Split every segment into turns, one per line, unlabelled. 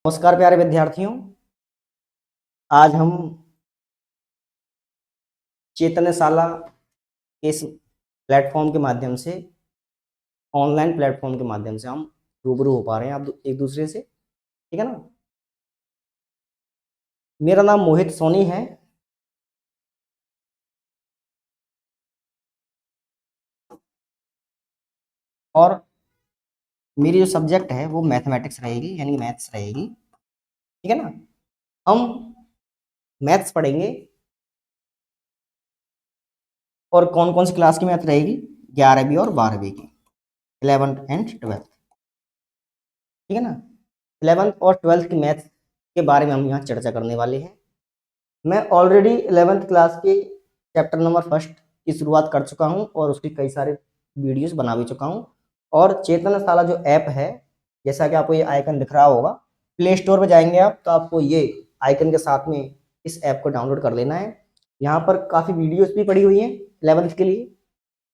नमस्कार प्यारे विद्यार्थियों। आज हम चेतनशाला इस प्लेटफॉर्म के माध्यम से, ऑनलाइन प्लेटफॉर्म के माध्यम से हम रूबरू हो पा रहे हैं आप एक दूसरे से, ठीक है ना। मेरा नाम मोहित सोनी है और मेरी जो सब्जेक्ट है वो मैथमेटिक्स रहेगी, यानी मैथ्स रहेगी, ठीक है ना। हम मैथ्स पढ़ेंगे और कौन कौन सी क्लास की मैथ रहेगी? 11वीं और 12वीं की, 11th एंड 12th, ठीक है ना। 11th और 12th की मैथ के बारे में हम यहाँ चर्चा करने वाले हैं। मैं ऑलरेडी 11th क्लास के चैप्टर नंबर फर्स्ट की शुरुआत कर चुका हूँ और उसके कई सारे वीडियोस बना भी चुका हूँ। और चेतनशाला जो ऐप है, जैसा कि आपको ये आइकन दिख रहा होगा, प्ले स्टोर पर जाएंगे आप तो आपको ये आइकन के साथ में इस ऐप को डाउनलोड कर लेना है। यहाँ पर काफ़ी वीडियोस भी पड़ी हुई हैं 11th के लिए।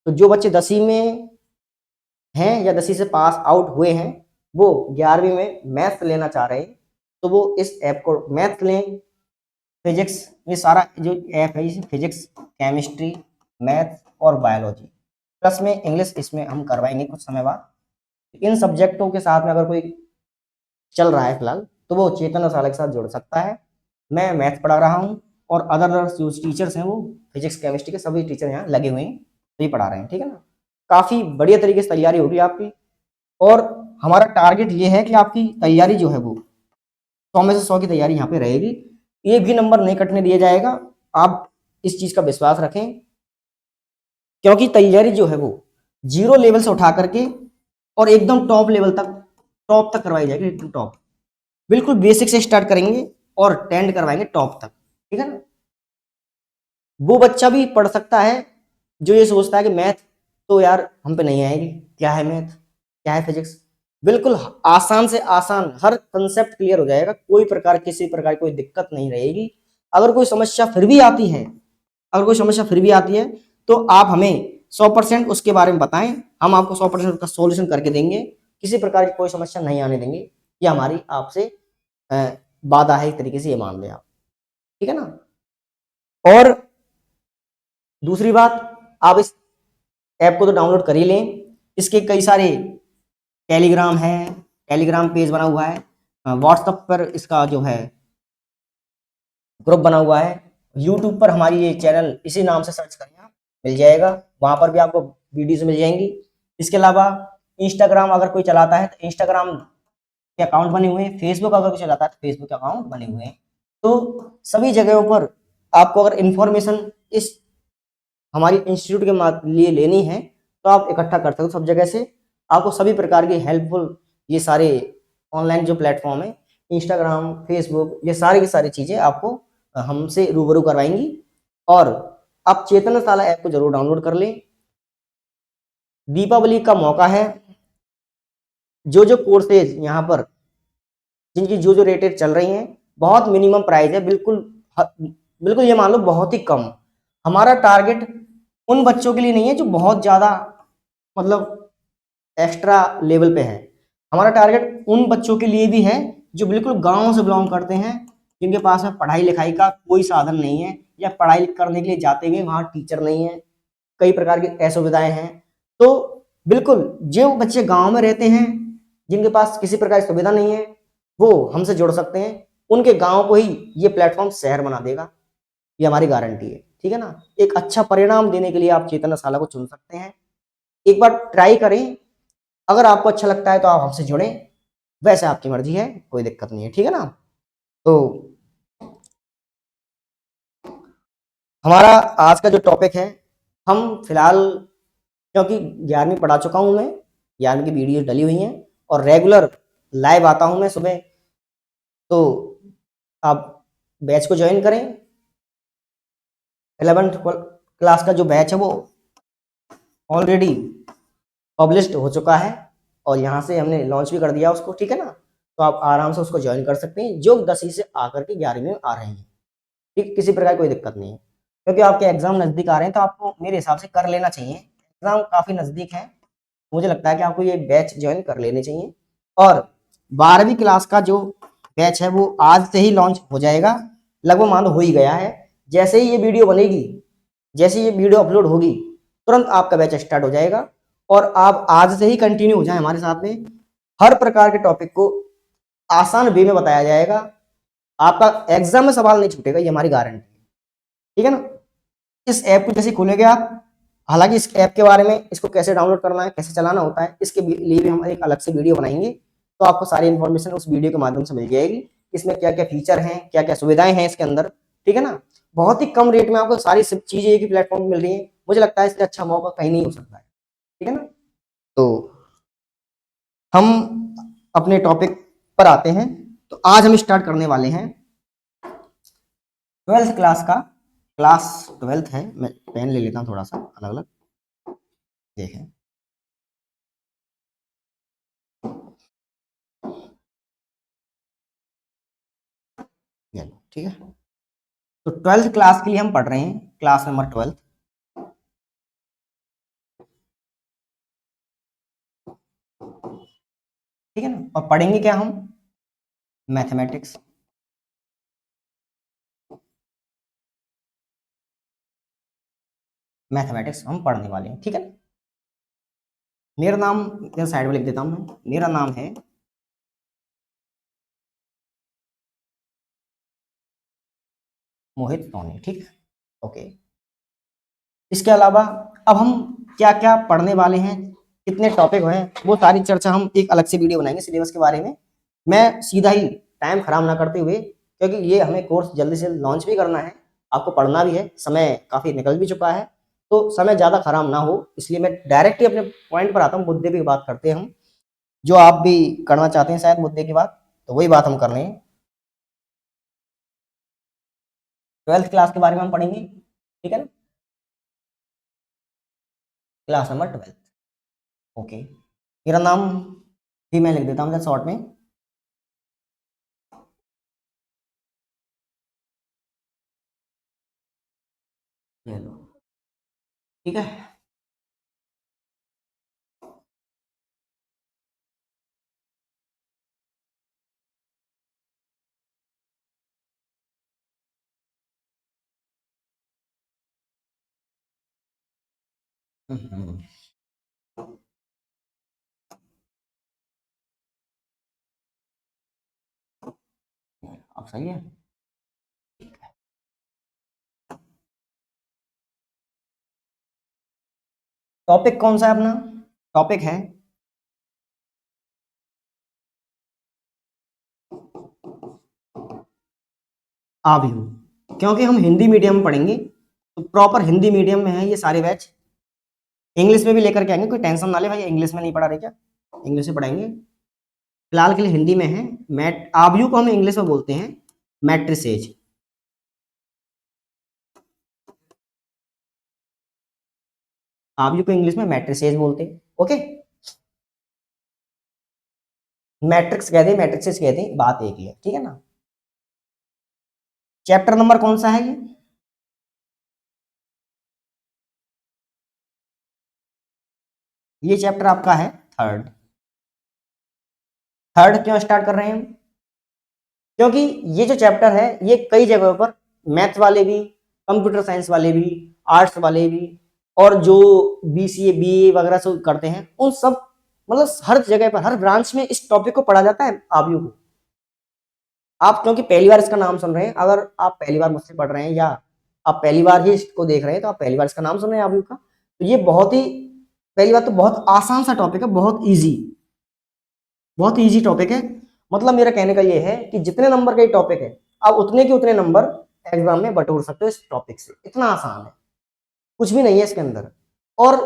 तो जो बच्चे 10वीं में हैं या 10वीं से पास आउट हुए हैं, वो 11वीं में मैथ्स लेना चाह रहे हैं, तो वो इस ऐप को मैथ्स लें, फिजिक्स, ये सारा जो ऐप है इसे फिजिक्स, केमिस्ट्री, मैथ और बायोलॉजी प्लस में इंग्लिश इसमें हम करवाएंगे कुछ समय बाद। इन सब्जेक्टों के साथ में अगर कोई चल रहा है फिलहाल तो वो चेतनशाला के साथ जुड़ सकता है। मैं मैथ पढ़ा रहा हूँ और अदर जो टीचर्स हैं वो फिजिक्स केमिस्ट्री के सभी टीचर यहाँ लगे हुए हैं, तो ये पढ़ा रहे हैं, ठीक है ना। काफ़ी बढ़िया तरीके से तैयारी होगी आपकी और हमारा टारगेट ये है कि आपकी तैयारी जो है वो 100 में से 100 की तैयारी यहाँ पे रहेगी। एक भी नंबर नहीं कटने दिया जाएगा, आप इस चीज का विश्वास रखें, क्योंकि तैयारी जो है वो 0 लेवल से उठा करके और एकदम टॉप लेवल तक, टॉप तक करवाई जाएगी, एकदम टॉप, बिल्कुल बेसिक से स्टार्ट करेंगे और टेंड करवाएंगे टॉप तक, ठीक है ना। वो बच्चा भी पढ़ सकता है जो ये सोचता है कि मैथ तो यार हम पे नहीं आएगी, क्या है मैथ, क्या है फिजिक्स। बिल्कुल आसान से आसान हर कंसेप्ट क्लियर हो जाएगा, कोई प्रकार किसी प्रकार की कोई दिक्कत नहीं रहेगी। अगर कोई समस्या फिर भी आती है, अगर कोई समस्या फिर भी आती है तो आप हमें 100% उसके बारे में बताएं, हम आपको 100% उसका सॉल्यूशन करके देंगे। किसी प्रकार की कोई समस्या नहीं आने देंगे, ये हमारी आपसे वादा है, एक तरीके से ये मान लें आप, ठीक है ना। और दूसरी बात, आप इस ऐप को तो डाउनलोड कर ही लें, इसके कई सारे टेलीग्राम है, टेलीग्राम पेज बना हुआ है, व्हाट्सएप पर इसका जो है ग्रुप बना हुआ है, यूट्यूब पर हमारी ये चैनल इसी नाम से सर्च करें आप, मिल जाएगा, वहां पर भी आपको वीडियोस मिल जाएंगी। इसके अलावा इंस्टाग्राम अगर कोई चलाता है तो इंस्टाग्राम के अकाउंट बने हुए हैं, फेसबुक अगर कोई चलाता है तो फेसबुक के अकाउंट बने हुए हैं। तो सभी जगहों पर आपको अगर इंफॉर्मेशन इस हमारी इंस्टीट्यूट के लिए लेनी है तो आप इकट्ठा कर सकते हो सब जगह से। आपको सभी प्रकार की हेल्पफुल ये सारे ऑनलाइन जो प्लेटफॉर्म है, इंस्टाग्राम, फेसबुक, ये सारी की सारी चीज़ें आपको हमसे रूबरू करवाएंगी। और आप चेतनशाला ऐप को जरूर डाउनलोड कर लें। दीपावली का मौका है, जो जो कोर्सेज यहाँ पर जिनकी जो जो रेटेड चल रही हैं, बहुत मिनिमम प्राइस है, बिल्कुल ये मान लो बहुत ही कम। हमारा टारगेट उन बच्चों के लिए नहीं है जो बहुत ज़्यादा मतलब एक्स्ट्रा लेवल पे है, हमारा टारगेट उन बच्चों के लिए भी है जो बिल्कुल गांव से बिलोंग करते हैं, जिनके पास में पढ़ाई लिखाई का कोई साधन नहीं है या पढ़ाई करने के लिए जाते हुए वहाँ टीचर नहीं है, कई प्रकार की असुविधाएं हैं। तो बिल्कुल जो बच्चे गांव में रहते हैं, जिनके पास किसी प्रकार की सुविधा नहीं है, वो हमसे जुड़ सकते हैं। उनके गांव को ही ये प्लेटफॉर्म शहर बना देगा, ये हमारी गारंटी है, ठीक है ना। एक अच्छा परिणाम देने के लिए आप चेतनशाला को चुन सकते हैं, एक बार ट्राई करें। अगर आपको अच्छा लगता है तो आप हमसे जुड़ें, वैसे आपकी मर्जी है, कोई दिक्कत नहीं है, ठीक है ना। तो हमारा आज का जो टॉपिक है, हम फिलहाल क्योंकि 11वीं पढ़ा चुका हूं मैं, 11वीं की वीडियो डली हुई हैं और रेगुलर लाइव आता हूं मैं सुबह, तो आप बैच को ज्वाइन करें। 11th क्लास का जो बैच है वो ऑलरेडी पब्लिश्ड हो चुका है और यहाँ से हमने लॉन्च भी कर दिया उसको, ठीक है ना। तो आप आराम से उसको ज्वाइन कर सकते हैं जो 10वीं से आकर के 11वीं में आ रहे हैं, ठीक, किसी प्रकार की कोई दिक्कत नहीं है। क्योंकि आपके एग्जाम नज़दीक आ रहे हैं तो आपको मेरे हिसाब से कर लेना चाहिए, एग्जाम काफ़ी नज़दीक है, मुझे लगता है कि आपको ये बैच ज्वाइन कर लेने चाहिए। और 12वीं क्लास का जो बैच है वो आज से ही लॉन्च हो जाएगा, लगभग मान लो हो ही गया है। जैसे ही ये वीडियो बनेगी, जैसे ये वीडियो अपलोड होगी, तुरंत आपका बैच स्टार्ट हो जाएगा और आप आज से ही कंटिन्यू हो जाए हमारे साथ में। हर प्रकार के टॉपिक को आसान वे में बताया जाएगा, आपका एग्जाम में सवाल नहीं छूटेगा, ये हमारी गारंटी है, ठीक है ना। इस ऐप को जैसे खोलेंगे आप, हालांकि इस ऐप के बारे में, इसको कैसे डाउनलोड करना है, कैसे चलाना होता है, इसके लिए भी हम एक अलग से वीडियो बनाएंगे, तो आपको सारी इन्फॉर्मेशन उस वीडियो के माध्यम से मिल जाएगी। इसमें क्या क्या फीचर हैं, क्या क्या सुविधाएं हैं इसके अंदर, ठीक है ना। बहुत ही कम रेट में आपको सारी सब चीजें एक ही प्लेटफॉर्म पर मिल रही है। मुझे लगता है इससे अच्छा मौका कहीं नहीं हो सकता है, ठीक है ना। तो हम अपने टॉपिक पर आते हैं। तो आज हम स्टार्ट करने वाले हैं 12th क्लास का। क्लास 12th है, मैं पेन ले लेता हूँ थोड़ा सा अलग अलग, देखें। ठीक है, तो 12th क्लास के लिए हम पढ़ रहे हैं, क्लास नंबर 12। ठीक है ना, और पढ़ेंगे क्या हम, मैथमेटिक्स। मैथमेटिक्स हम पढ़ने वाले हैं, ठीक है ना। मेरा नाम इधर साइड में लिख देता हूं मैं, मेरा नाम है मोहित सोनी, ठीक। ओके, इसके अलावा अब हम क्या क्या पढ़ने वाले हैं, कितने टॉपिक हैं, वो सारी चर्चा हम एक अलग से वीडियो बनाएंगे सिलेबस के बारे में। मैं सीधा ही टाइम खराब ना करते हुए, क्योंकि ये हमें कोर्स जल्दी से लॉन्च भी करना है, आपको पढ़ना भी है, समय काफ़ी निकल भी चुका है, तो समय ज़्यादा खराब ना हो, इसलिए मैं डायरेक्ट ही अपने पॉइंट पर आता हूँ, मुद्दे की बात करते हैं हम, जो आप भी करना चाहते हैं शायद मुद्दे की बात, तो वही बात हम कर रहे हैं। 12th क्लास के बारे में हम पढ़ेंगे, ठीक है ना, क्लास नंबर 12। ओके, मेरा नाम भी मैं लिख देता हूँ शॉर्ट में। ले लो, ठीक है। हम्म, अब सही है। टॉपिक कौन सा है अपना, टॉपिक है आव्यूह। क्योंकि हम हिंदी मीडियम में पढ़ेंगे, तो प्रॉपर हिंदी मीडियम में है ये सारे बैच, इंग्लिश में भी लेकर के आएंगे, कोई टेंशन ना ले भाई, इंग्लिश में नहीं पढ़ा रहे क्या, इंग्लिश में पढ़ाएंगे, फिलहाल के लिए हिंदी में है। मैट आव्यूह को हम इंग्लिश में बोलते हैं मैट्रिसेज। आव्यूह को इंग्लिश में मैट्रिसेज बोलते हैं, ओके। मैट्रिक्स कहते हैं, मैट्रिसेज कहते हैं, बात एक ही है, ठीक है ना। चैप्टर नंबर कौन सा है ये चैप्टर आपका है थर्ड। थर्ड क्यों स्टार्ट कर रहे हैं हम, क्योंकि ये जो चैप्टर है ये कई जगहों पर मैथ वाले भी, कंप्यूटर साइंस वाले भी, आर्ट्स वाले भी, और जो बीसीए बीए वगैरह सब करते हैं उन सब, मतलब हर जगह पर हर ब्रांच में इस टॉपिक को पढ़ा जाता है आव्यूह को। आप क्योंकि पहली बार इसका नाम सुन रहे हैं, अगर आप पहली बार मुझसे पढ़ रहे हैं या आप पहली बार ही इसको देख रहे हैं, तो आप पहली बार इसका नाम सुन रहे हैं आव्यूह का, तो ये बहुत ही, पहली बात तो बहुत आसान सा टॉपिक है, बहुत इजी टॉपिक है। मतलब मेरा कहने का ये है कि जितने नंबर का ये टॉपिक है, आप उतने के उतने नंबर एग्जाम में बटोर सकते हो इस टॉपिक से, इतना आसान है, कुछ भी नहीं है इसके अंदर। और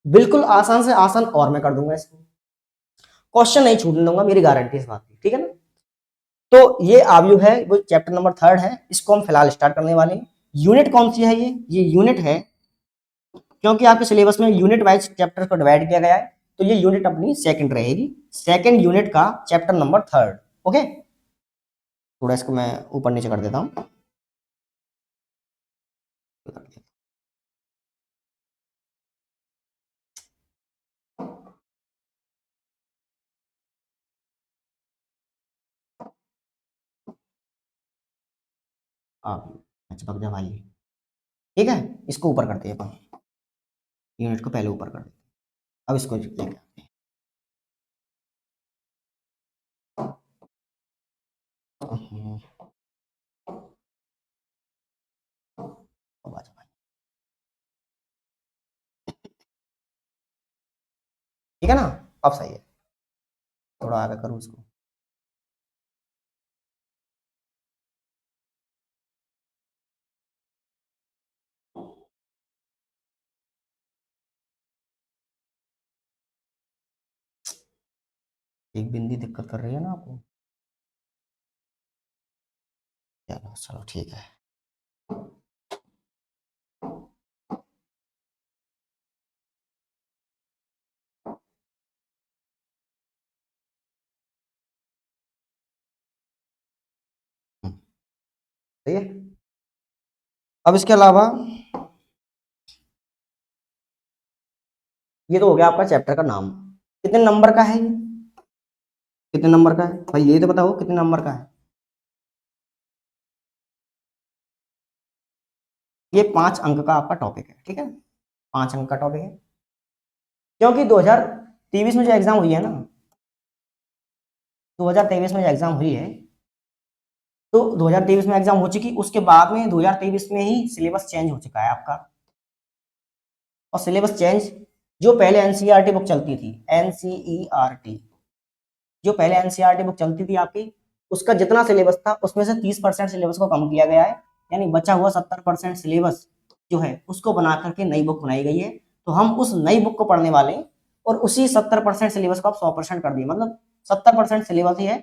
बिल्कुल आसान से आसान और मैं कर दूंगा इसको, क्वेश्चन नहीं छूटने दूंगा, मेरी गारंटी इस बात की, ठीक है ना। तो ये आव्यूह है, वो चैप्टर नंबर थर्ड है, इसको हम फिलहाल स्टार्ट करने वाले हैं। यूनिट कौन सी है ये यूनिट है, क्योंकि आपके सिलेबस में यूनिट वाइज चैप्टर को डिवाइड किया गया है, तो ये यूनिट अपनी सेकंड रहेगी, सेकंड यूनिट का चैप्टर नंबर थर्ड, ओके। थोड़ा इसको मैं ऊपर नीचे कर देता हूँ। आप चिपक जा भाई। ठीक है, इसको ऊपर करते हैं अपन, यूनिट को पहले ऊपर कर देते हैं। अब इसको लेके आते हैं। अब आ जा भाई। ठीक है ना, अब सही है। थोड़ा आगे करूँ इसको। एक बिंदी दिक्कत कर रही है ना आपको? चलो चलो ठीक है। सही है। अब इसके अलावा ये तो हो गया आपका चैप्टर का नाम। कितने नंबर का है ये? कितने नंबर का है भाई, ये तो बताओ कितने नंबर का है? ये 5 अंक का आपका टॉपिक है। ठीक है, 5 अंक का टॉपिक है। क्योंकि 2023 में जो एग्जाम हुई है ना, 2023 में जो एग्जाम हुई है, तो 2023 में एग्जाम हो चुकी, उसके बाद में 2023 में ही सिलेबस चेंज हो चुका है आपका। और सिलेबस चेंज, जो पहले एनसीईआरटी बुक चलती थी, एनसीईआरटी, जो पहले एनसीईआरटी बुक चलती थी आपकी, उसका जितना सिलेबस था उसमें से 30% सिलेबस को कम किया गया है। यानी बचा हुआ 70% सिलेबस जो है उसको बना करके नई बुक बनाई गई है। तो हम उस नई बुक को पढ़ने वाले हैं, और उसी 70% सिलेबस को आप 100% कर दिए, मतलब 70% सिलेबस ही है,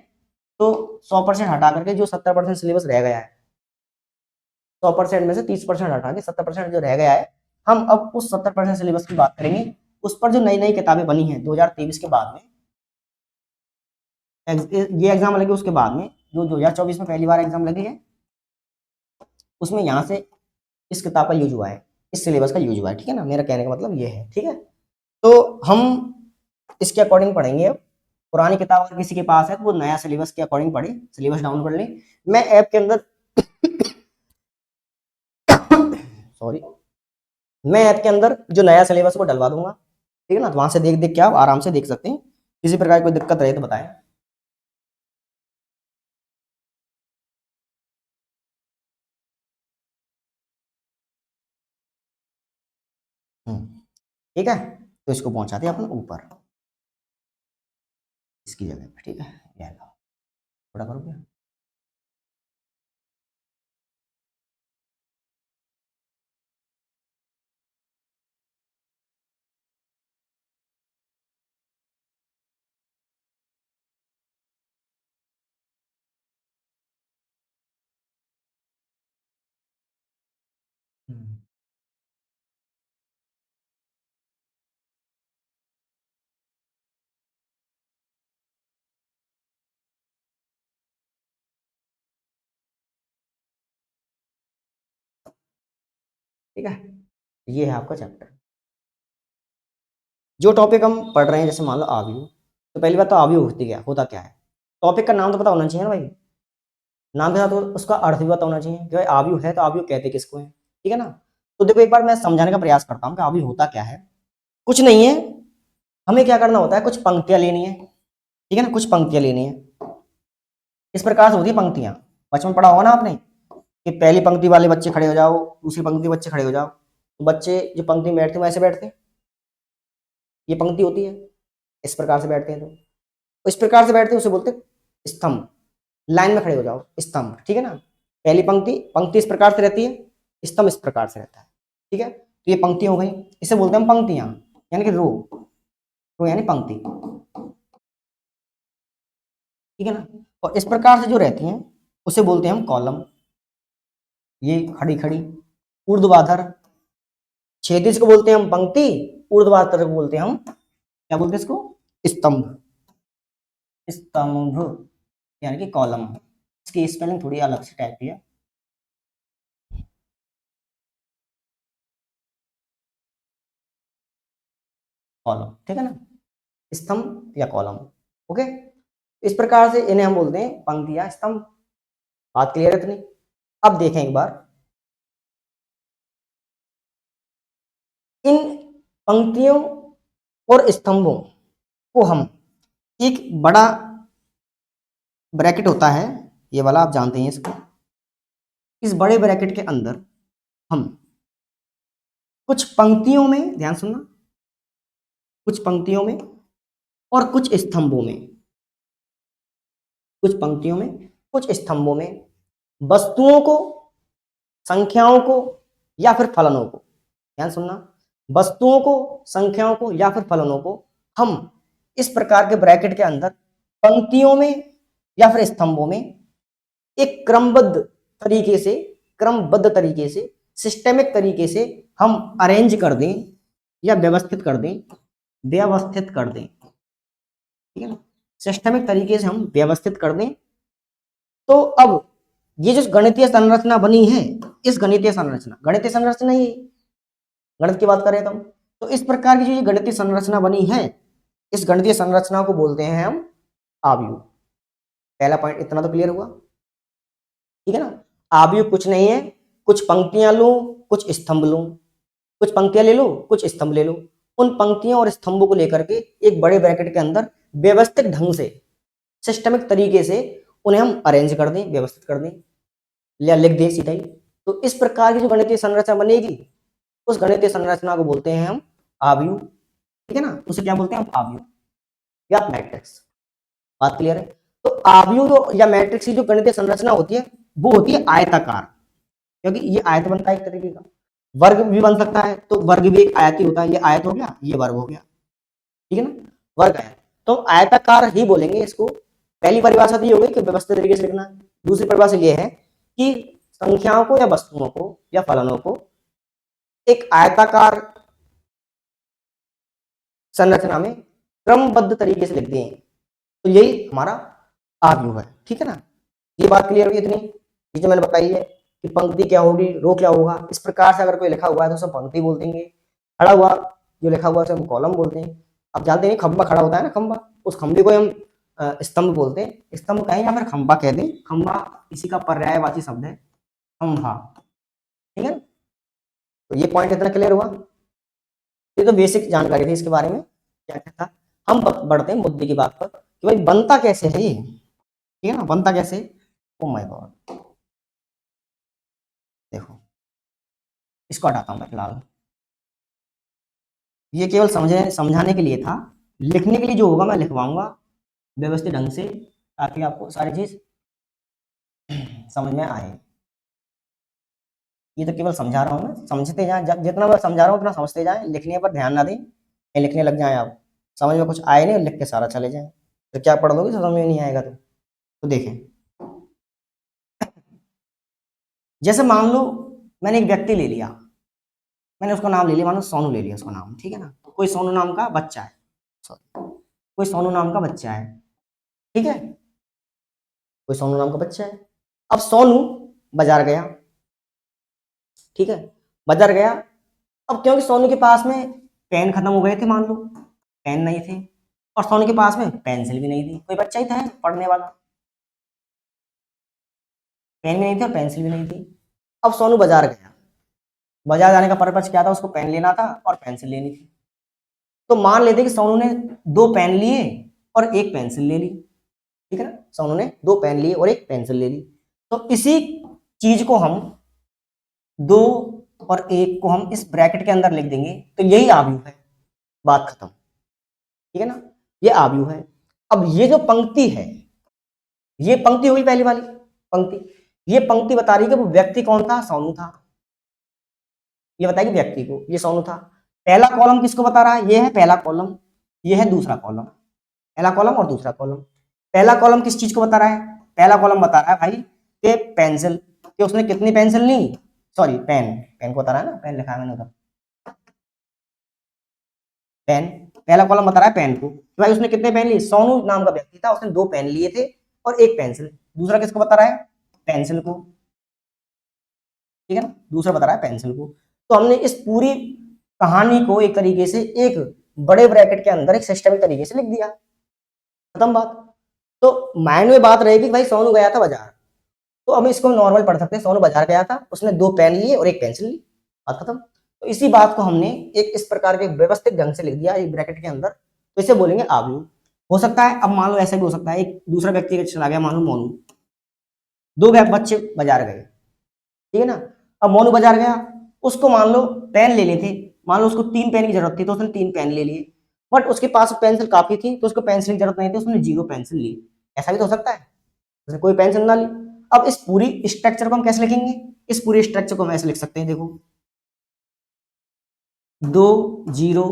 तो 100% हटा करके जो 70% सिलेबस रह गया है, 100% में से 30% हटा के 70% जो रह गया है, हम अब उस 70% सिलेबस की बात करेंगे। उस पर जो नई नई किताबें बनी हैं 2023 के बाद में, ये एग्जाम लगे उसके बाद में, जो 2024 में पहली बार एग्जाम लगी है, उसमें यहाँ से इस किताब का यूज हुआ है, इस सिलेबस का यूज हुआ है। ठीक है ना, मेरा कहने का मतलब ये है। ठीक है, तो हम इसके अकॉर्डिंग पढ़ेंगे। अब पुरानी किताब अगर किसी के पास है तो वो नया सिलेबस के अकॉर्डिंग पढ़े, सिलेबस डाउन कर ले। मैं ऐप के अंदर सॉरी, मैं ऐप के अंदर जो नया सिलेबस को डलवा दूंगा। ठीक है ना, तो वहां से देख देख के आप आराम से देख सकते हैं। किसी प्रकार की कोई दिक्कत रहे तो बताएं। ठीक है, तो इसको पहुंचाते हैं अपन ऊपर इसकी जगह पे। ठीक है, ये लो, थोड़ा करो क्या। हम्म, ठीक है, ये है आपका चैप्टर। जो टॉपिक हम पढ़ रहे हैं, जैसे मान लो आव्यूह, तो पहली बात तो आव्यूह होता क्या है? टॉपिक का नाम तो पता होना चाहिए ना भाई। नाम के साथ उसका अर्थ भी पता होना चाहिए कि भाई आव्यूह है तो आव्यूह कहते किसको है। ठीक है ना, तो देखो एक बार मैं समझाने का प्रयास करता हूँ कि आव्यूह होता क्या है। कुछ नहीं है, हमें क्या करना होता है, कुछ पंक्तियां लेनी है। ठीक है ना, कुछ पंक्तियां लेनी है। इस प्रकार से होती है पंक्तियां। बचपन में पढ़ा होगा ना आपने कि पहली पंक्ति वाले बच्चे खड़े हो जाओ, दूसरी पंक्ति बच्चे खड़े हो जाओ, तो बच्चे जो पंक्ति में बैठते हैं वैसे बैठते हैं, ये पंक्ति होती है। इस प्रकार से बैठते हैं, तो इस प्रकार से बैठते हैं उसे बोलते हैं स्तंभ। लाइन में खड़े हो जाओ, स्तंभ। ठीक है ना, पहली पंक्ति पंक्ति इस प्रकार से रहती है, स्तंभ इस प्रकार से रहता है। ठीक है, तो ये पंक्ति हो गई, इसे बोलते हैं हम पंक्तियां, यानी कि रो। रो यानी पंक्ति। ठीक है ना, और इस प्रकार से जो रहती हैं उसे बोलते हैं हम कॉलम। ये खड़ी खड़ी ऊर्ध्वाधर, क्षैतिज को बोलते हैं हम पंक्ति, ऊर्ध्वाधर को बोलते हैं हम क्या बोलते हैं इसको, स्तंभ। स्तंभ यानी कि कॉलम। इसकी स्पेलिंग थोड़ी अलग से टाइप की है, कॉलम। ठीक है ना, स्तंभ या कॉलम। ओके, इस प्रकार से इन्हें हम बोलते हैं पंक्ति या स्तंभ। बात क्लियर है इतनी? अब देखें एक बार, इन पंक्तियों और स्तंभों को हम, एक बड़ा ब्रैकेट होता है ये वाला, आप जानते हैं इसको, इस बड़े ब्रैकेट के अंदर हम कुछ पंक्तियों में, ध्यान सुनना, कुछ पंक्तियों में और कुछ स्तंभों में, कुछ पंक्तियों में कुछ स्तंभों में वस्तुओं को, संख्याओं को या फिर फलनों को, ध्यान सुनना, वस्तुओं को, संख्याओं को या फिर फलनों को हम इस प्रकार के ब्रैकेट के अंदर पंक्तियों में या फिर स्तंभों में एक क्रमबद्ध तरीके से सिस्टेमिक तरीके से हम अरेंज कर दें या व्यवस्थित कर दें, ठीक है ना, सिस्टेमिक तरीके से हम व्यवस्थित कर दें। तो अब ये जो गणितीय संरचना बनी है, इस गणितीय संरचना ही गणित की बात करें तो इस प्रकार की जो ये गणितीय संरचना बनी है, इस गणितीय संरचना को बोलते हैं हम आव्यूह। पहला पॉइंट इतना तो क्लियर हुआ, ठीक है ना। आव्यूह कुछ नहीं है, कुछ पंक्तियां लो, कुछ स्तंभ लो, कुछ पंक्तियां ले लो, कुछ स्तंभ ले लो, उन पंक्तियों और स्तंभों को लेकर के एक बड़े ब्रैकेट के अंदर व्यवस्थित ढंग से, सिस्टमिक तरीके से उन्हें हम अरेंज कर दें, व्यवस्थित कर दें या लिख दें सीधा ही। तो इस प्रकार की जो गणितीय संरचना बनेगी, उस गणितीय संरचना को बोलते हैं हम आव्यूह, ठीक है ना, उसे क्या बोलते हैं हम आव्यूह या मैट्रिक्स। बात क्लियर है। तो आव्यूह या मैट्रिक्स की जो गणितीय संरचना होती है वो होती है आयताकार, क्योंकि ये आयत बनता है एक तरीके का, वर्ग भी बन सकता है, तो वर्ग भी एक आयत ही होता है, ये आयत हो गया, ये वर्ग हो गया, ठीक है ना, वर्ग आयत, तो आयताकार ही बोलेंगे इसको। पहली परिभाषा तो ये हो गई कि व्यवस्थित तरीके से लिखना है। दूसरी परिभाषा ये है कि संख्याओं को या वस्तुओं को या फलनों को एक आयताकार संरचना में क्रमबद्ध तरीके से लिख दें, तो यही हमारा आव्यूह है, ठीक है ना। ये बात क्लियर हुई इतनी, ये जो मैंने बताई है कि पंक्ति क्या होगी, रो क्या होगा, इस प्रकार से अगर कोई लिखा हुआ है तो उसे पंक्ति बोलते हैं, खड़ा हुआ जो लिखा हुआ है उसे हम कॉलम बोलते हैं। अब जानते हैं खंबा खड़ा होता है ना, खंबा, उस खंबे को हम स्तंभ बोलते हैं, स्तंभ कहें या फिर खंबा कह दें, खंबा इसी का पर्यायवाची शब्द है, खंभा, ठीक है। तो ये पॉइंट इतना क्लियर हुआ, ये तो बेसिक जानकारी थी इसके बारे में क्या क्या था। हम बढ़ते हैं मुद्दे की बात पर कि भाई बनता कैसे है ये, ठीक है ना, बनता कैसे। ओ माय गॉड, देखो इसको हटाता हूं मैं फिलहाल, ये केवल समझाने के लिए था, लिखने के लिए जो होगा मैं लिखवाऊंगा व्यवस्थित ढंग से, ताकि आपको सारी चीज समझ में आए। ये तो केवल समझा रहा हूँ मैं, समझते जाए, जितना मैं समझा रहा हूँ उतना समझते जाए, लिखने पर ध्यान ना दें, लिखने लग जाए आप, समझ में कुछ आए नहीं, लिख के सारा चले जाए, तो क्या पढ़ लोगे, समझ में नहीं आएगा। तो देखें, जैसे मान लो मैंने एक व्यक्ति ले लिया, मैंने उसका नाम ले लिया, मानो सोनू ले लिया उसका नाम, ठीक है ना, कोई सोनू नाम का बच्चा है, सॉरी, कोई सोनू नाम का बच्चा है, ठीक है, कोई सोनू नाम का बच्चा है। अब सोनू बाजार गया, ठीक है, बाजार गया। अब क्योंकि सोनू के पास में पेन खत्म हो गए थे, मान लो पेन नहीं थे, और सोनू के पास में पेंसिल भी नहीं थी, कोई बच्चा ही था पढ़ने वाला, पेन भी नहीं थी और पेंसिल भी नहीं थी। अब सोनू बाजार गया, बाजार जाने का पर्पज क्या था, उसको पेन लेना था और पेंसिल लेनी थी। तो मान लेते कि सोनू ने 2 पेन लिए और 1 पेंसिल ले ली, ठीक है ना, सोनू ने 2 पेन लिए और 1 पेंसिल ले ली। तो इसी चीज को हम 2 और 1 को हम इस ब्रैकेट के अंदर लिख देंगे, तो यही आव्यूह है, बात खत्म, ठीक है ना, ये आव्यूह है। अब ये जो पंक्ति है, ये पंक्ति हुई पहली वाली पंक्ति, ये पंक्ति बता रही है कि वो व्यक्ति कौन था, सोनू था, ये बताएगी व्यक्ति को, ये सोनू था। पहला कॉलम किसको बता रहा है, ये है पहला कॉलम, ये है दूसरा कॉलम, पहला कॉलम और दूसरा कॉलम। पहला कॉलम किस चीज को बता रहा है, पहला कॉलम बता रहा है भाई कि पेंसिल, कि उसने कितनी पेंसिल ली, सॉरी पेन, पेन को बता रहा है ना, पेन लिखा है मैंने उधर, पेन, पहला कॉलम बता रहा है पेन को, भाई उसने कितने पेन लिए, सोनू नाम का व्यक्ति था, उसने 2 पेन लिए थे और 1 पेंसिल। दूसरा किसको बता रहा है, पेंसिल को, ठीक है ना, दूसरा बता रहा है पेंसिल को। तो हमने इस पूरी कहानी को एक तरीके से एक बड़े ब्रैकेट के अंदर एक सिस्टमिक तरीके से लिख दिया, खत्म बात। तो माइंड में बात रहेगी भाई सोनू गया था बाजार, तो अब इसको नॉर्मल पढ़ सकते हैं, सोनू बाजार गया था, उसने 2 पेन लिए और 1 पेंसिल ली, बात खत्म। तो इसी बात को हमने एक इस प्रकार के व्यवस्थित ढंग से लिख दिया एक ब्रैकेट के अंदर, तो इसे बोलेंगे आव्यूह। हो सकता है, अब मान लो ऐसा भी हो सकता है, एक दूसरा व्यक्ति चला गया, मान लो मोनू, 2 बच्चे बाजार गए, ठीक है ना। अब मोनू बाजार गया, उसको मान लो पेन लेने थे, मान लो उसको 3 पेन की जरूरत थी, तो उसने 3 पेन ले लिए, बट उसके पास पेंसिल काफी थी, तो उसको पेंसिल की जरूरत नहीं थी, उसने 0 पेंसिल ली। ऐसा भी तो हो सकता है, उसने कोई पेंसिल ना ली। अब इस पूरी स्ट्रक्चर को हम कैसे लिखेंगे, इस पूरे स्ट्रक्चर को हम ऐसे लिख सकते हैं, देखो 2 0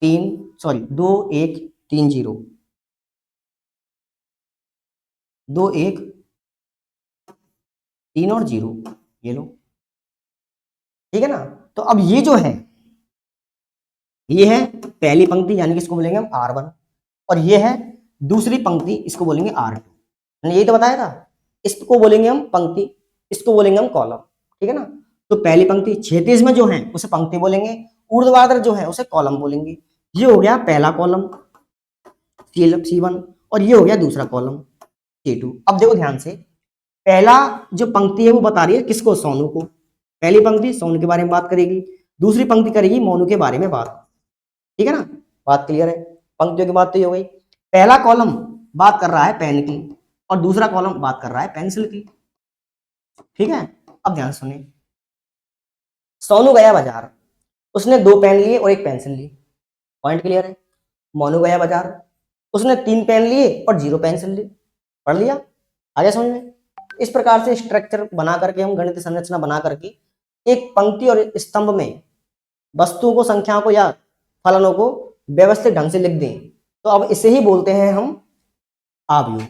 3, सॉरी 2 1 3 0, 2 1 3 और 0, ये लो, ठीक है ना। तो अब ये जो है, ये है पहली पंक्ति, यानी कि इसको बोलेंगे हम R1, और ये है दूसरी पंक्ति, इसको बोलेंगे R2। मैंने यही तो बताया था, इसको बोलेंगे हम पंक्ति, इसको बोलेंगे हम कॉलम, ठीक है ना। तो पहली पंक्ति क्षैतिज में जो है उसे पंक्ति बोलेंगे, ऊर्ध्वाधर जो है उसे कॉलम बोलेंगे। ये हो गया पहला कॉलम C1, और ये हो गया दूसरा कॉलम C2। अब देखो ध्यान से, पहला जो पंक्ति है वो बता रही है किसको, सोनू को। पहली पंक्ति सोनू के बारे में बात करेगी, दूसरी पंक्ति करेगी मोनू के बारे में बात, ठीक है ना। बात क्लियर है, पंक्तियों की बात तो ये हो गई। पहला कॉलम बात कर रहा है पेन की, और दूसरा कॉलम बात कर रहा है पेंसिल की, ठीक है। अब ध्यान सुनिए, सोनू गया बाजार, उसने 2 पेन लिए और 1 पेंसिल ली, पॉइंट क्लियर है। मोनू गया बाजार, उसने 3 पेन लिए और 0 पेंसिल ली, पढ़ लिया, आ गया समझ में। इस प्रकार से स्ट्रक्चर बना करके हम गणित संरचना बना करके एक पंक्ति और स्तंभ में वस्तुओं को, संख्याओं को या फलनों को व्यवस्थित ढंग से लिख दें, तो अब इसे ही बोलते हैं हम आव्यूह।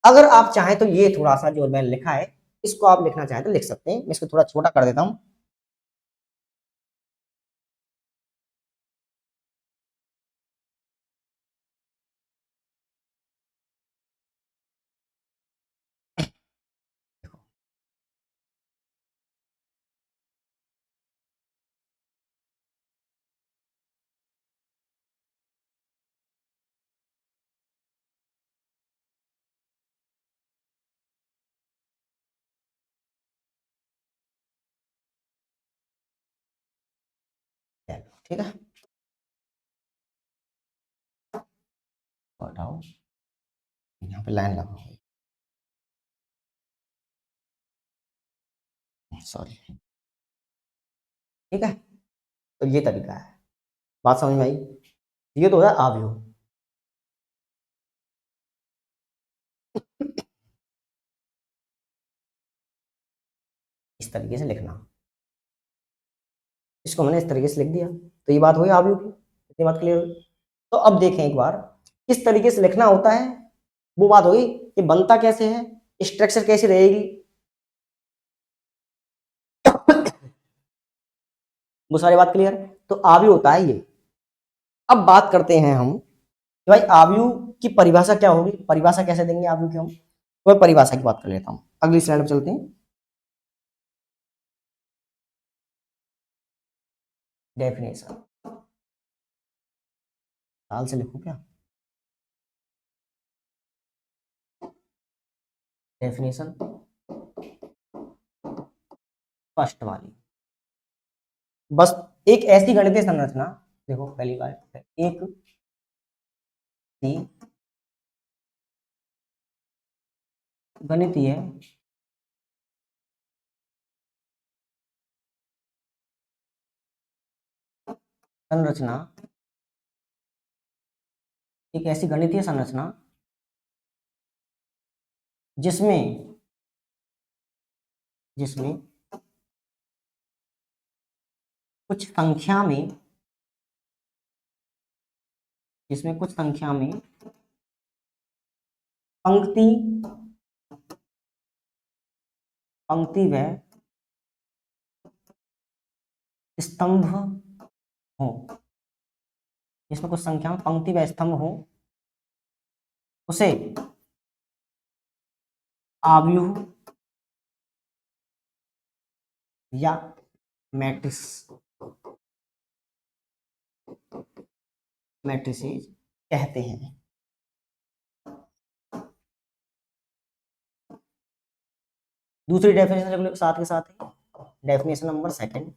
अगर आप चाहें तो ये थोड़ा सा जो मैंने लिखा है, इसको आप लिखना चाहें तो लिख सकते हैं, मैं इसको थोड़ा छोटा कर देता हूं। ठीक है, हटाओ, यहाँ पे लाइन लगाओ, सॉरी, ठीक है। तो ये तरीका है, बात समझ में आई। ये तो है आव्यूह। इस तरीके से लिखना, इसको मैंने इस तरीके से लिख दिया, तो ये बात हुई आव्यूह की, इतनी बात क्लियर हुई। तो अब देखें एक बार, किस तरीके से लिखना होता है, वो बात होगी कि बनता कैसे है, स्ट्रक्चर कैसी रहेगी, वो सारी बात क्लियर है। तो आव्यूह होता है ये। अब बात करते हैं हम कि भाई आव्यूह की परिभाषा क्या होगी, परिभाषा कैसे देंगे आव्यूह की हम, तो मैं परिभाषा की बात कर लेता हूं, अगली स्लाइड पर चलते हैं। डेफिनेशन, साल से लिखूं क्या, डेफिनेशन फर्स्ट वाली, बस एक ऐसी गणितीय संरचना, देखो पहली बात एक थी गणितीय संरचना, एक ऐसी गणितीय संरचना जिसमें जिसमें कुछ संख्या में, जिसमें कुछ संख्या में पंक्ति पंक्ति व स्तंभ हो, जिसमें कुछ संख्या में पंक्ति व स्तंभ हो, उसे आव्यूह या मैट्रिक्स, मैट्रिसेस कहते हैं। दूसरी डेफिनेशन साथ के साथ है, डेफिनेशन नंबर सेकंड,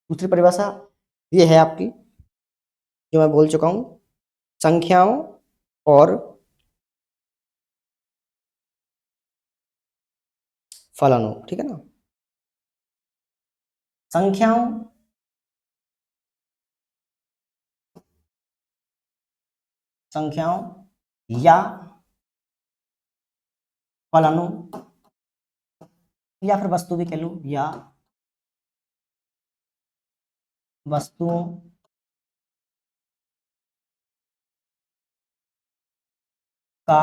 दूसरी परिभाषा ये है आपकी जो मैं बोल चुका हूं, संख्याओं और फलनों, ठीक है ना, संख्याओं या फलनों, या फिर वस्तु भी कह लो, या वस्तुओं का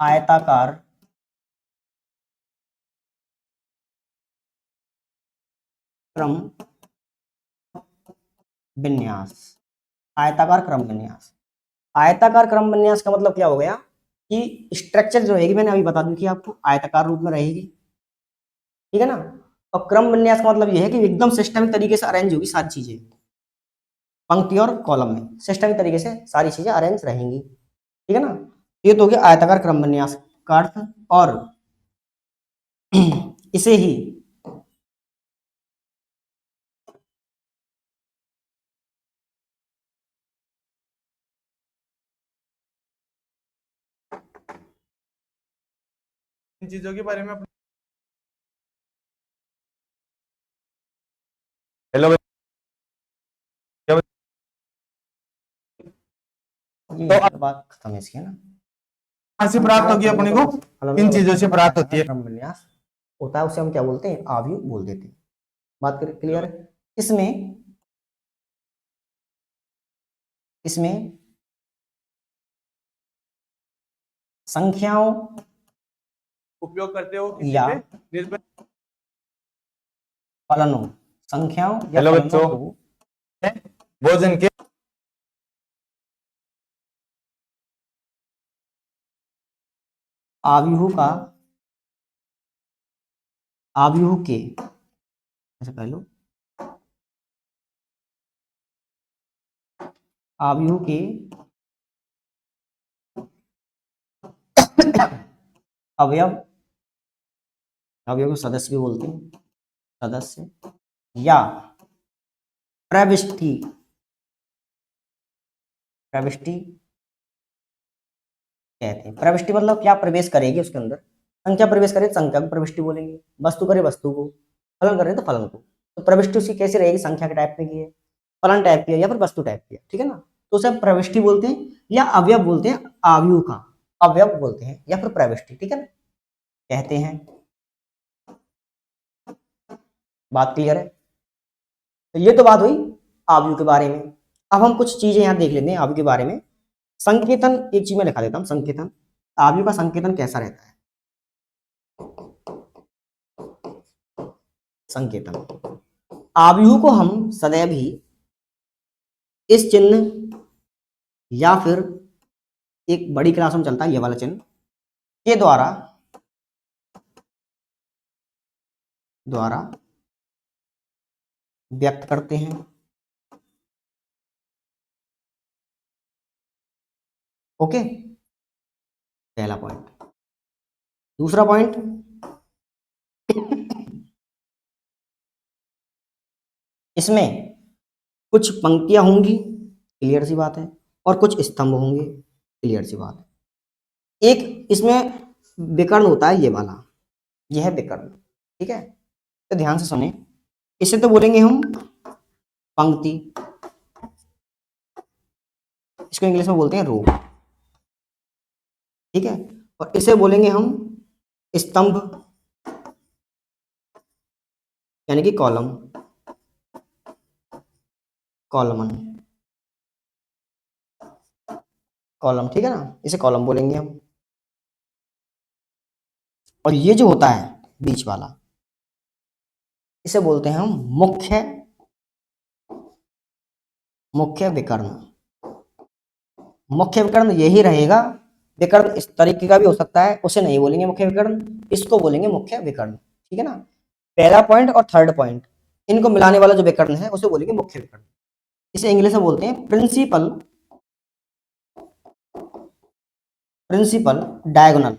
आयताकार क्रम विन्यास, आयताकार क्रम विन्यास। आयताकार क्रम विन्यास का मतलब क्या हो गया कि स्ट्रक्चर जो रहेगी, मैंने अभी बता दी थी आपको, आयताकार रूप में रहेगी, ठीक है ना। और क्रम विन्यास का मतलब यह है कि एकदम सिस्टमिक तरीके से अरेंज होगी सारी चीजें, पंक्ति और कॉलम में सिस्टमिक तरीके से सारी चीजें अरेंज रहेंगी, ठीक है ना। ये तो हो गया आयताकार क्रम विन्यास का अर्थ। और इसे ही
इन चीजों के बारे में हेलो
तो बात खत्म है इसकी, है ना।
कहाँ से प्राप्त होगी अपने को, इन चीजों से प्राप्त होती है।
क्रम विन्यास होता है, उसे हम क्या बोलते हैं, आव्यूह बोल देते हैं। बात करें, क्लियर है। इसमें संख्याओं
उपयोग करते हो
या
निर्भर
फलनों, संख्याओं या
हेलो
फलनों
बच्चों,
को
भोजन के
आव्यूह के ऐसे कह लो, आव्यूह के अवयव, अवयव को सदस्य भी बोलते हैं, सदस्य या प्रविष्टि, प्रविष्टि कहते हैं। प्रविष्टि मतलब क्या प्रवेश करेगी उसके अंदर, संख्या प्रवेश करे तो संख्या को प्रविष्टि बोलेंगे, वस्तु करे वस्तु को, फलन करे तो फलन को। तो प्रविष्टि उसकी कैसी रहेगी, संख्या के टाइप में की है, फलन टाइप की है, या फिर वस्तु टाइप की है, ठीक है ना। तो उसे प्रविष्टि बोलते हैं या अवयव बोलते हैं, आव्यूह का अवयव बोलते हैं या फिर प्रविष्टि, ठीक है ना, कहते हैं। बात क्लियर है। तो ये तो बात हुई आव्यूह के बारे में। अब हम कुछ चीजें यहाँ देख लेते हैं आव्यूह के बारे में। संकेतन, एक चीज में लिखा देता हूं, संकेतन, आव्यूह का संकेतन कैसा रहता है। संकेतन, आव्यूह को हम सदैव ही इस चिन्ह या फिर एक बड़ी क्लास में चलता है ये वाला चिन्ह के द्वारा व्यक्त करते हैं। ओके, पहला पॉइंट। दूसरा पॉइंट, इसमें कुछ पंक्तियां होंगी, क्लियर सी बात है, और कुछ स्तंभ होंगे, क्लियर सी बात है। एक इसमें विकर्ण होता है, ये वाला, यह है विकर्ण, ठीक है। तो ध्यान से सुने, इसे तो बोलेंगे हम पंक्ति, इसको इंग्लिश में बोलते हैं रो, ठीक है। और इसे बोलेंगे हम स्तंभ, यानी कि कॉलम, कॉलमन, कॉलम, ठीक है ना, इसे कॉलम बोलेंगे हम। और ये जो होता है बीच वाला, इसे बोलते हैं हम मुख्य, मुख्य विकर्ण। मुख्य विकर्ण यही रहेगा, विकर्ण इस तरीके का भी हो सकता है, उसे नहीं बोलेंगे मुख्य विकर्ण, इसको बोलेंगे मुख्य विकर्ण, ठीक है ना। पहला पॉइंट और थर्ड पॉइंट, इनको मिलाने वाला जो विकर्ण है उसे बोलेंगे मुख्य विकर्ण। इसे इंग्लिश में बोलते हैं principal principal diagonal,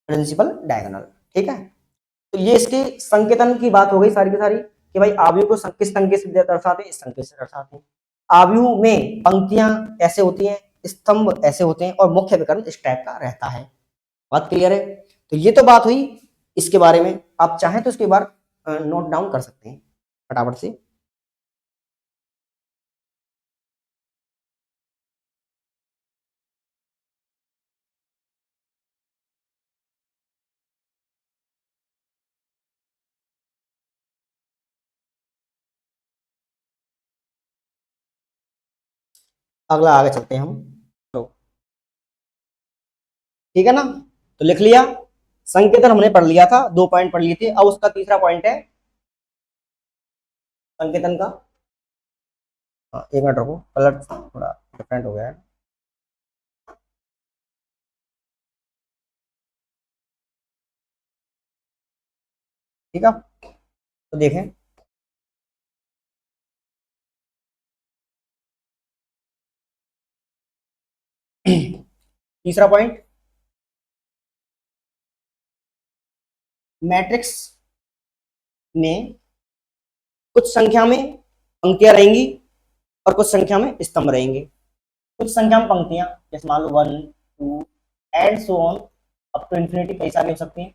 principal diagonal. ठीक है, तो ये इसके संकेतन की बात हो गई सारी की सारी कि भाई आव्यूह को किस संकेत से दर्शाते हैं, इस संकेत से दर्शाते हैं। आव्यूह में पंक्तियां ऐसे होती हैं, स्तंभ ऐसे होते हैं और मुख्य विकर्ण इस टाइप का रहता है। बात क्लियर है? तो ये तो बात हुई इसके बारे में। आप चाहें तो इसके बार नोट डाउन कर सकते हैं फटाफट से। अगला आगे चलते हैं हम। तो ठीक है ना, तो लिख लिया, संकेतन हमने पढ़ लिया था, 2 पॉइंट पढ़ लिए थे। अब उसका तीसरा पॉइंट है संकेतन का। हाँ, एक मिनट रुको, कलर थोड़ा डिफरेंट हो गया है। ठीक है, तो देखें, तीसरा पॉइंट, मैट्रिक्स में कुछ संख्या में पंक्तियां रहेंगी और कुछ संख्या में स्तंभ रहेंगे। कुछ संख्या में पंक्तियां, जैसे मान लो 1 2 and so on up to infinity, कई सारी हो सकती हैं।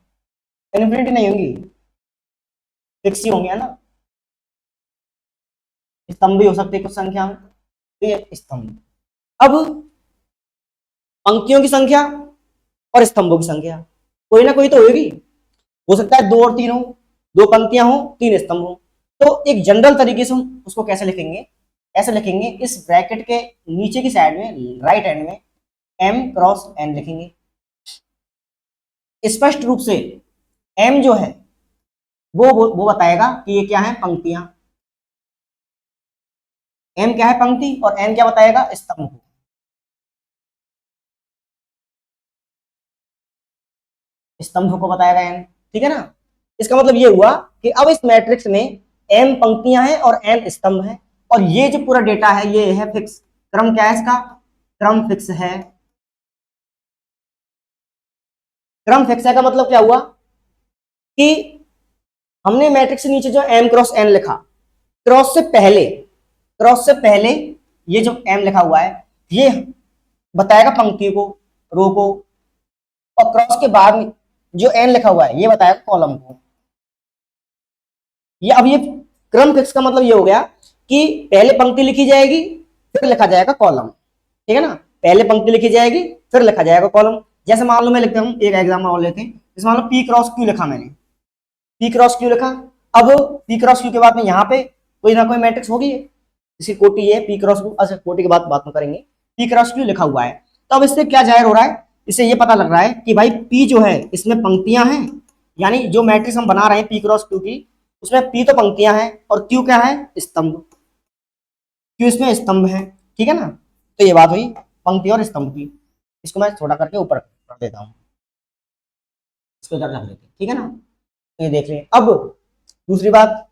इन्फिनिटी नहीं होंगी, फिक्स ही होंगे, है ना। स्तंभ भी हो सकते हैं कुछ संख्या में, तो ये स्तंभ। अब पंक्तियों की संख्या और स्तंभों की संख्या कोई ना कोई तो होगी। हो सकता है 2 और 3 हो, 2 पंक्तियां हो 3 स्तंभ हो। तो एक जनरल तरीके से हम उसको कैसे लिखेंगे, ऐसे लिखेंगे, इस ब्रैकेट के नीचे की साइड में राइट हैंड में m क्रॉस n लिखेंगे। स्पष्ट रूप से m जो है वो बताएगा कि ये क्या है, पंक्तियां। m क्या है, पंक्ति, और n क्या बताएगा, स्तंभ को। स्तंभ को बताएगा n। ठीक है ना। इसका मतलब ये हुआ कि अब इस मैट्रिक्स में m पंक्तियां हैं और n स्तंभ है, और ये जो पूरा डेटा है ये है फिक्स। क्रम क्या है इसका, क्रम फिक्स है। क्रम फिक्स है का मतलब क्या हुआ कि हमने मैट्रिक्स से नीचे जो m क्रॉस n लिखा, क्रॉस से पहले, क्रॉस से पहले ये जो m लिखा हुआ है ये बताएगा पंक्ति को, रो को, और क्रॉस के बाद में जो n लिखा हुआ है ये बताएगा कॉलम को। ये अब ये क्रम फिक्स का मतलब ये हो गया कि पहले पंक्ति लिखी जाएगी फिर लिखा जाएगा कॉलम। ठीक है ना, पहले पंक्ति लिखी जाएगी फिर लिखा जाएगा कॉलम। जैसे मान लो मैं लिखता हूं, एक एग्जाम्पल और लेते हैं, जैसे मान लो पी क्रॉस क्यू लिखा मैंने, पी क्रॉस क्यू लिखा। अब पी क्रॉस क्यू के बाद में यहाँ पे कोई ना कोई मैट्रिक्स होगी, इसकी कोटि है पी क्रॉस क्यू। अच्छा, कोटि के बाद बात में करेंगे। पी क्रॉस क्यू लिखा हुआ है, तो अब इससे क्या जाहिर हो रहा है, इससे ये पता लग रहा है कि भाई पी जो है इसमें पंक्तियां हैं, यानी जो मैट्रिक्स हम बना रहे हैं पी क्रॉस क्यू की, उसमें पी तो पंक्तियां हैं और क्यू क्या है, स्तंभ। क्यू इसमें स्तंभ है। ठीक है ना, तो ये बात हुई पंक्ति और स्तंभ की। इसको मैं छोटा करके ऊपर कर देता हूँ, इसको इधर रख देते हैं। ठीक है ना, तो ये देख लें। अब दूसरी बात,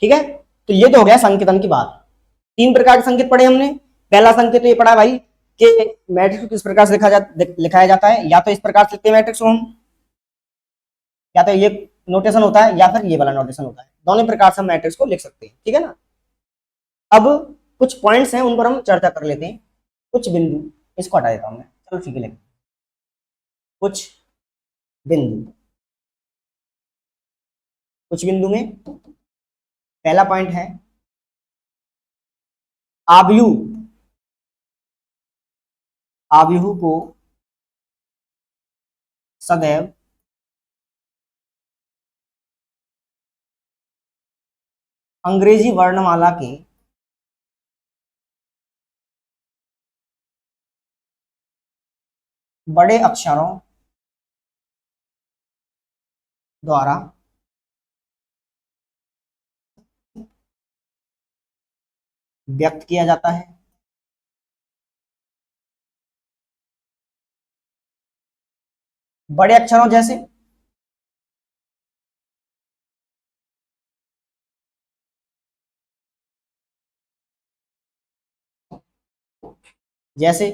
ठीक है, तो ये तो हो गया संकेतन की बात। 3 प्रकार के संकेत पढ़े हमने। पहला संकेत तो ये पढ़ा भाई कि मैट्रिक्स को किस प्रकार से लिखाया जाता है, या तो इस प्रकार से लिखते हैं मैट्रिक्स को हम, या तो ये नोटेशन होता है या फिर ये वाला नोटेशन होता है, दोनों प्रकार से हम मैट्रिक्स को लिख सकते हैं। ठीक है ना। अब कुछ पॉइंट्स हैं उन पर हम चर्चा कर लेते हैं, कुछ बिंदु। इसको हटा देता हूं मैं, चलो ठीक है। कुछ बिंदु, कुछ बिंदु में पहला पॉइंट है आव्यूह। आव्यूह को सदैव अंग्रेजी वर्णमाला के बड़े अक्षरों द्वारा व्यक्त किया जाता है। बड़े अक्षरों जैसे जैसे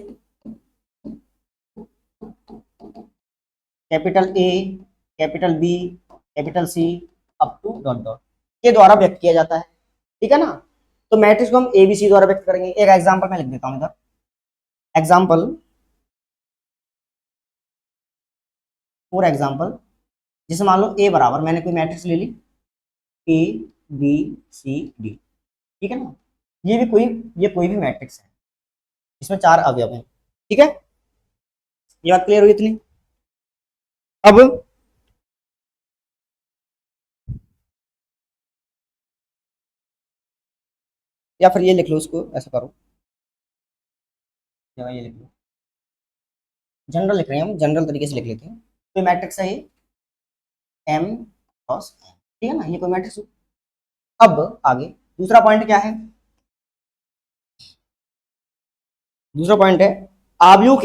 capital A, capital B, capital C, up to dot dot के द्वारा व्यक्त किया जाता है। ठीक है ना। तो मैट्रिक्स को हम एबीसी द्वारा व्यक्त करेंगे। एक एग्जांपल मैं लिख देता हूं इधर। एग्जांपल, फॉर एग्जांपल, जैसे मान लो ए बराबर, मैंने कोई मैट्रिक्स ले ली ए बी सी डी। ठीक है ना। ये कोई भी मैट्रिक्स है, इसमें 4 अवयव हैं। ठीक है, ये बात क्लियर हुई इतनी। अब या फिर ये लिख लो, उसको ऐसा करो, ये लिख लो, जनरल लिख रहे हैं हम, जनरल तरीके से लिख लेते हैं। तो मैट्रिक्स है एम क्रॉस एन। ठीक है ना, ये कोई मैट्रिक्स। अब आगे दूसरा पॉइंट क्या है? दूसरा पॉइंट है आव्यूह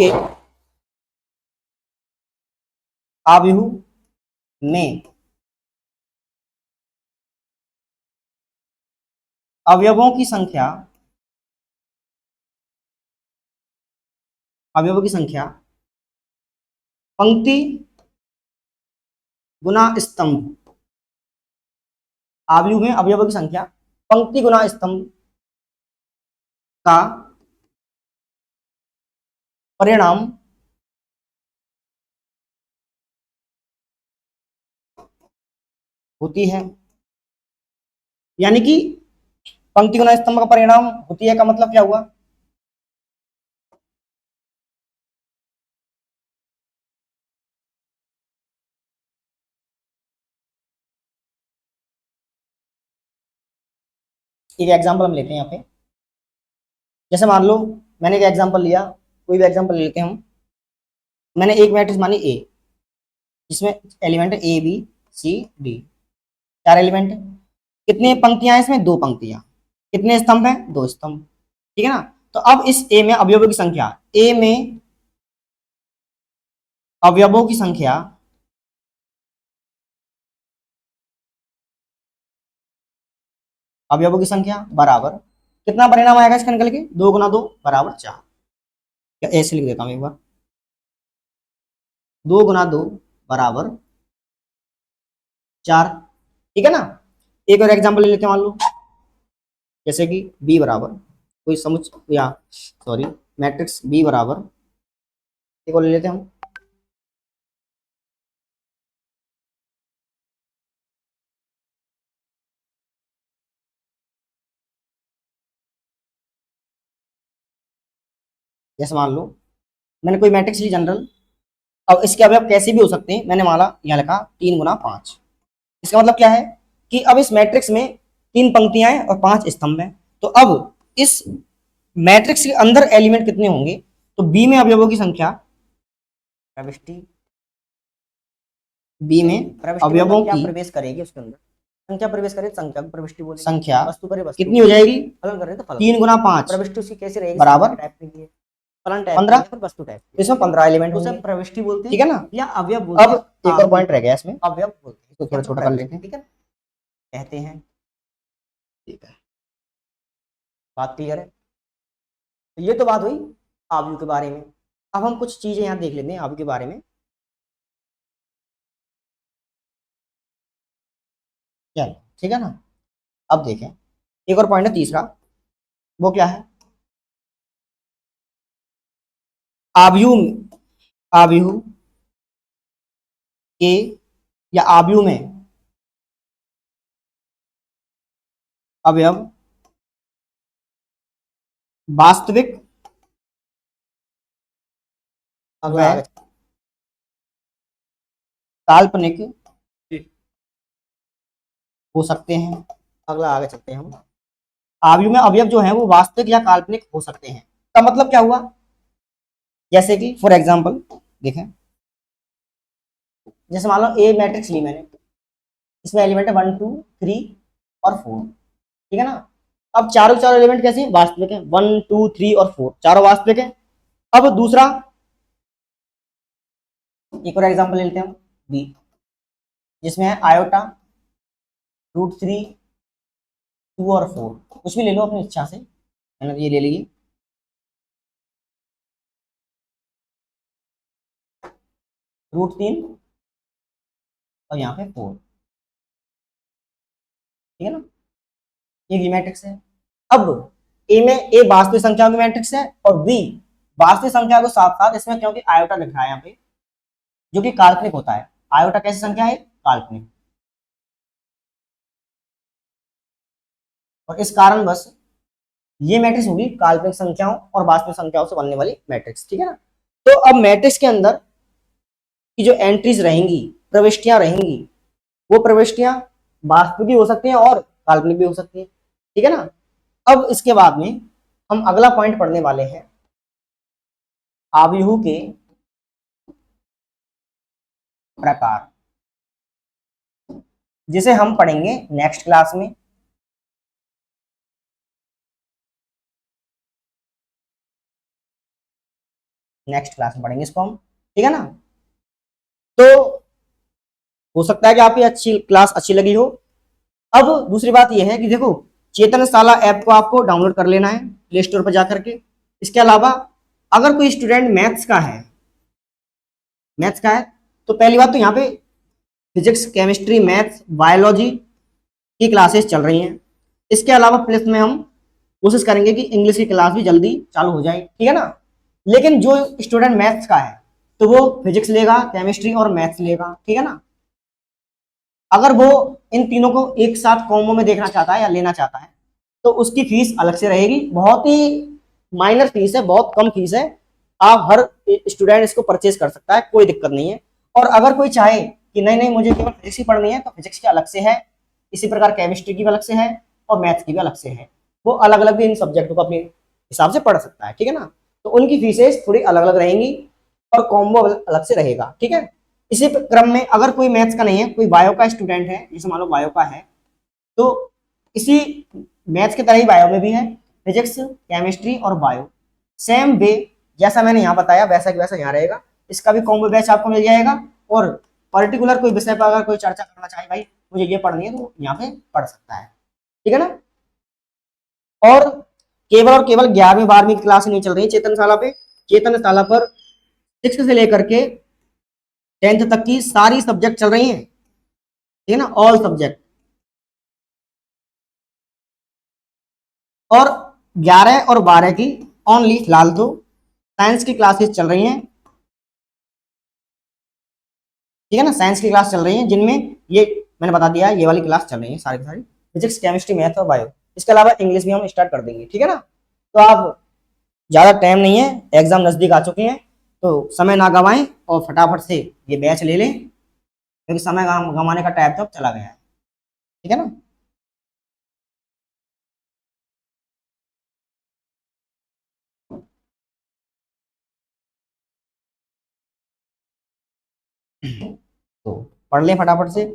में अवयवों की संख्या पंक्ति गुना स्तंभ। आव्यूह में अवयवों की संख्या पंक्ति गुना स्तंभ का परिणाम होती है। यानी कि पंक्ति गुना स्तंभ का परिणाम होती है का मतलब क्या हुआ? एक एग्जांपल हम लेते हैं यहाँ पे। जैसे मान लो मैंने एक एग्जांपल लिया, कोई भी एग्जांपल लेते हैं हम। मैंने एक मैट्रिक्स मानी ए, जिसमें एलिमेंट है A B C D, 4 element है। कितनी पंक्तियां हैं इसमें? 2 पंक्तियां। कितने स्तंभ हैं? 2 स्तंभ। ठीक है ना। तो अब इस ए में अवयवों की संख्या, ए में अवयवों की संख्या बराबर, कितना परिणाम आएगा इसका निकल के? 2 गुना 2 बराबर 4। या ऐसे लिख देता हूं एक बार, 2 गुना 2 बराबर 4। ठीक है ना। एक और एग्जांपल ले लेते हैं। मान लो जैसे कि बी बराबर कोई समुच्चय, या सॉरी मैट्रिक्स बी बराबर, एक और ले लेते हैं हम। जैसे मान लो मैंने कोई मैट्रिक्स ली जनरल। अब इसके अवयव कैसे भी हो सकते हैं, मैंने माना यहाँ लिखा 3 गुना 5। इसका मतलब क्या है कि अब इस मैट्रिक्स में 3 पंक्तियां हैं और 5 स्तंभ हैं। तो अब इस मैट्रिक्स के अंदर एलिमेंट कितने होंगे? तो बी में अवयवों की संख्या, प्रविष्टि बी में अवयवों की प्रवेश करेगी, उसके अंदर संख्या प्रवेश करे, संख्या को प्रविष्टि बोलेंगे। संख्या वस्तु करे वस्तु कितनी हो जाएगी? फलन करें तो फलन। 3 गुना 5 प्रविष्टि उसकी कैसी रहेगी? बराबर फलन टाइप 15, वस्तु टाइप। इसमें 15 एलिमेंट होंगे, उसे प्रविष्टि बोलते हैं। ठीक है ना, या अवयव बोलते हैं। अब एक और पॉइंट रह गया इसमें, अवयव बोलते हैं, तो थोड़ा छोटा कर लेते हैं। ठीक है, कहते हैं। ठीक है, बात क्लियर है। तो ये तो बात हुई आव्यूह के बारे में। अब हम कुछ चीजें यहाँ देख लेते हैं आव्यूह के बारे में। चलो ठीक है ना। अब देखें, एक और पॉइंट है तीसरा, वो क्या है? आव्यूह के या आव्यूह में अवयव वास्तविक व काल्पनिक हो सकते हैं। अगला आगे चलते हैं हम। आव्यूह में अवयव जो हैं वो वास्तविक या काल्पनिक हो सकते हैं का मतलब क्या हुआ? जैसे कि फॉर एग्जांपल देखें, जैसे मान लो ए मैट्रिक्स ली मैंने, इसमें एलिमेंट है 1 2 3 और 4, ठीक है ना। अब चारों एलिमेंट कैसे हैं, वास्तविक है, 1 2 3 और 4 चारों वास्तविक है। अब दूसरा एक और एग्जांपल ले लेते हैं बी, जिसमें है आयोटा, √3, 2 और 4, कुछ भी ले लो अपनी इच्छा से, मैंने तो ये ले ली, √3 और यहाँ पे 4, ठीक है ना। ये बी मैट्रिक्स है। अब ए में ए वास्तविक संख्याओं की मैट्रिक्स है और बी वास्तविक संख्या को साथ साथ इसमें क्योंकि आयोटा लिख रहा है यहाँ पे जो कि काल्पनिक होता है। आयोटा कैसी संख्या है, काल्पनिक, और इस कारण बस ये मैट्रिक्स होगी काल्पनिक संख्याओं और वास्तविक संख्याओं से बनने वाली मैट्रिक्स, ठीक है ना। तो अब मैट्रिक्स के अंदर की जो एंट्रीज रहेंगी, प्रविष्टियां रहेंगी, वो प्रविष्टियां वास्तविक भी हो सकती हैं और काल्पनिक भी हो सकती हैं, ठीक है ना। अब इसके बाद में हम अगला पॉइंट पढ़ने वाले हैं आव्यूह के प्रकार, जिसे हम पढ़ेंगे नेक्स्ट क्लास में। नेक्स्ट क्लास में पढ़ेंगे इसको हम, ठीक है ना। तो हो सकता है कि आपकी अच्छी क्लास अच्छी लगी हो। अब दूसरी बात यह है कि देखो चेतनशाला ऐप को आपको डाउनलोड कर लेना है प्ले स्टोर पर जाकर के। इसके अलावा अगर कोई स्टूडेंट मैथ्स का है तो पहली बात तो यहाँ पे फिजिक्स, केमिस्ट्री, मैथ्स, बायोलॉजी की क्लासेस चल रही हैं। इसके अलावा प्लस में हम कोशिश करेंगे कि इंग्लिश की क्लास भी जल्दी चालू हो जाए, ठीक है ना। लेकिन जो स्टूडेंट मैथ्स का है तो वो फिजिक्स लेगा, केमिस्ट्री और मैथ्स लेगा, ठीक है ना। अगर वो इन तीनों को एक साथ कॉम्बो में देखना चाहता है या लेना चाहता है तो उसकी फीस अलग से रहेगी, बहुत ही माइनर फीस है, बहुत कम फीस है। आप हर स्टूडेंट इसको परचेज कर सकता है, कोई दिक्कत नहीं है। और अगर कोई चाहे कि नहीं मुझे केवल फिजिक्स ही पढ़नी है तो फिजिक्स की अलग से है, इसी प्रकार केमिस्ट्री की भी अलग से है और मैथ्स की भी अलग से है। वो अलग अलग भी इन सब्जेक्टों को अपने हिसाब से पढ़ सकता है, ठीक है ना। तो उनकी फीसेस थोड़ी अलग अलग रहेंगी और कॉम्बो अलग से रहेगा, ठीक है। इसी क्रम में अगर कोई मैथ्स का नहीं है, कोई बायो का स्टूडेंट है, जैसे मान लो बायो का है, तो इसी मैथ्स की तरह ही बायो में भी है फिजिक्स, केमिस्ट्री और बायो, सेम वे जैसा मैंने यहाँ बताया वैसा की वैसा यहाँ रहेगा। इसका भी कॉम्बो बैच आपको मिल जाएगा और पर्टिकुलर कोई विषय पर अगर कोई चर्चा करना चाहे, भाई मुझे ये पढ़नी है, तो यहाँ पे पढ़ सकता है, ठीक है ना। और केवल 11वीं 12वीं की क्लास नहीं चल रही चेतनशाला पे। चेतनशाला पर 6 से लेकर के 10th तक की सारी सब्जेक्ट चल रही हैं, ठीक है ना, ऑल सब्जेक्ट। और 11 और 12 की ओनली फिलहाल तो साइंस की क्लासेस चल रही हैं, ठीक है ना। साइंस की क्लास चल रही है जिनमें ये मैंने बता दिया ये वाली क्लास चल रही है सारी की सारी, फिजिक्स, केमिस्ट्री, मैथ और बायो। इसके अलावा इंग्लिश भी हम स्टार्ट कर देंगे, ठीक है ना। तो आप ज़्यादा टाइम नहीं है, एग्जाम नज़दीक आ चुके हैं, तो समय ना गवाएं और फटाफट से ये बैच ले लें, क्योंकि समय गंवाने का टाइम तो अब चला गया है, ठीक है ना। तो पढ़ लें फटाफट से,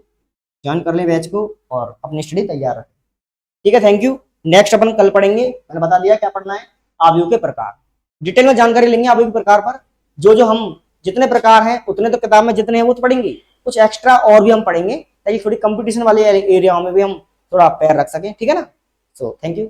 ज्वाइन कर लें बैच को और अपनी स्टडी तैयार रखें, ठीक है। Thank you. नेक्स्ट अपन कल पढ़ेंगे, मैंने बता दिया क्या पढ़ना है, आव्यूह के प्रकार। डिटेल में जानकारी लेंगे आव्यूह के प्रकार पर। जो हम जितने प्रकार हैं उतने तो किताब में जितने हैं वो तो पढ़ेंगे, कुछ एक्स्ट्रा और भी हम पढ़ेंगे ताकि थोड़ी कंपटीशन वाले एरिया में भी हम थोड़ा पैर रख सकें, ठीक है ना। So thank you.